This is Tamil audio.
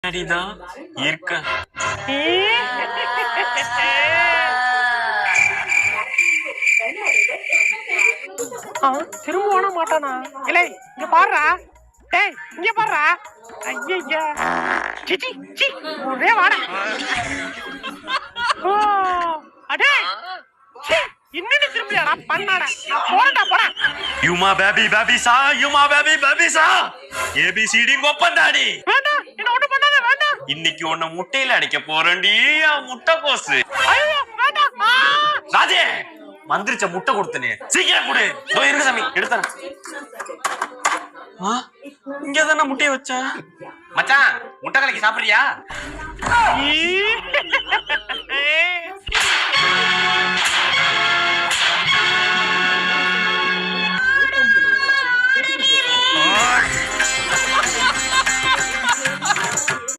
சரிதான் இருக்க. திரும்ப ஓட மாட்டானா? இல்லை இங்க பாடுறா. டேய் இங்க பாடுறா. ஐயா சிச்சி சி ஒரே வாடா. ஓ அடே சி இன்னும் திரும்பியாடா பண்ணாடா. போடா போடா. யுமா பேபி சா யுமா பேபி சா ஏபிசிடி கொப்பந்தாடி. வேண்டாம் என்ன ஒண்ணும் பண்ணாத வேண்டாம். இன்னைக்கு உன்னை முட்டையில அடைக்க போறேன்டி முட்டை கோசு. ஐயோ வேண்டாம். ராஜே மந்திரிச்ச முட்டை கொடுத்தனே சீக்கிரம் கொடு. இதோ இருக்கு சாமி எடுத்தறேன். இங்க தான முட்டைய வச்சா. மச்சான் முட்டை கலக்கி சாப்பிடுறியா?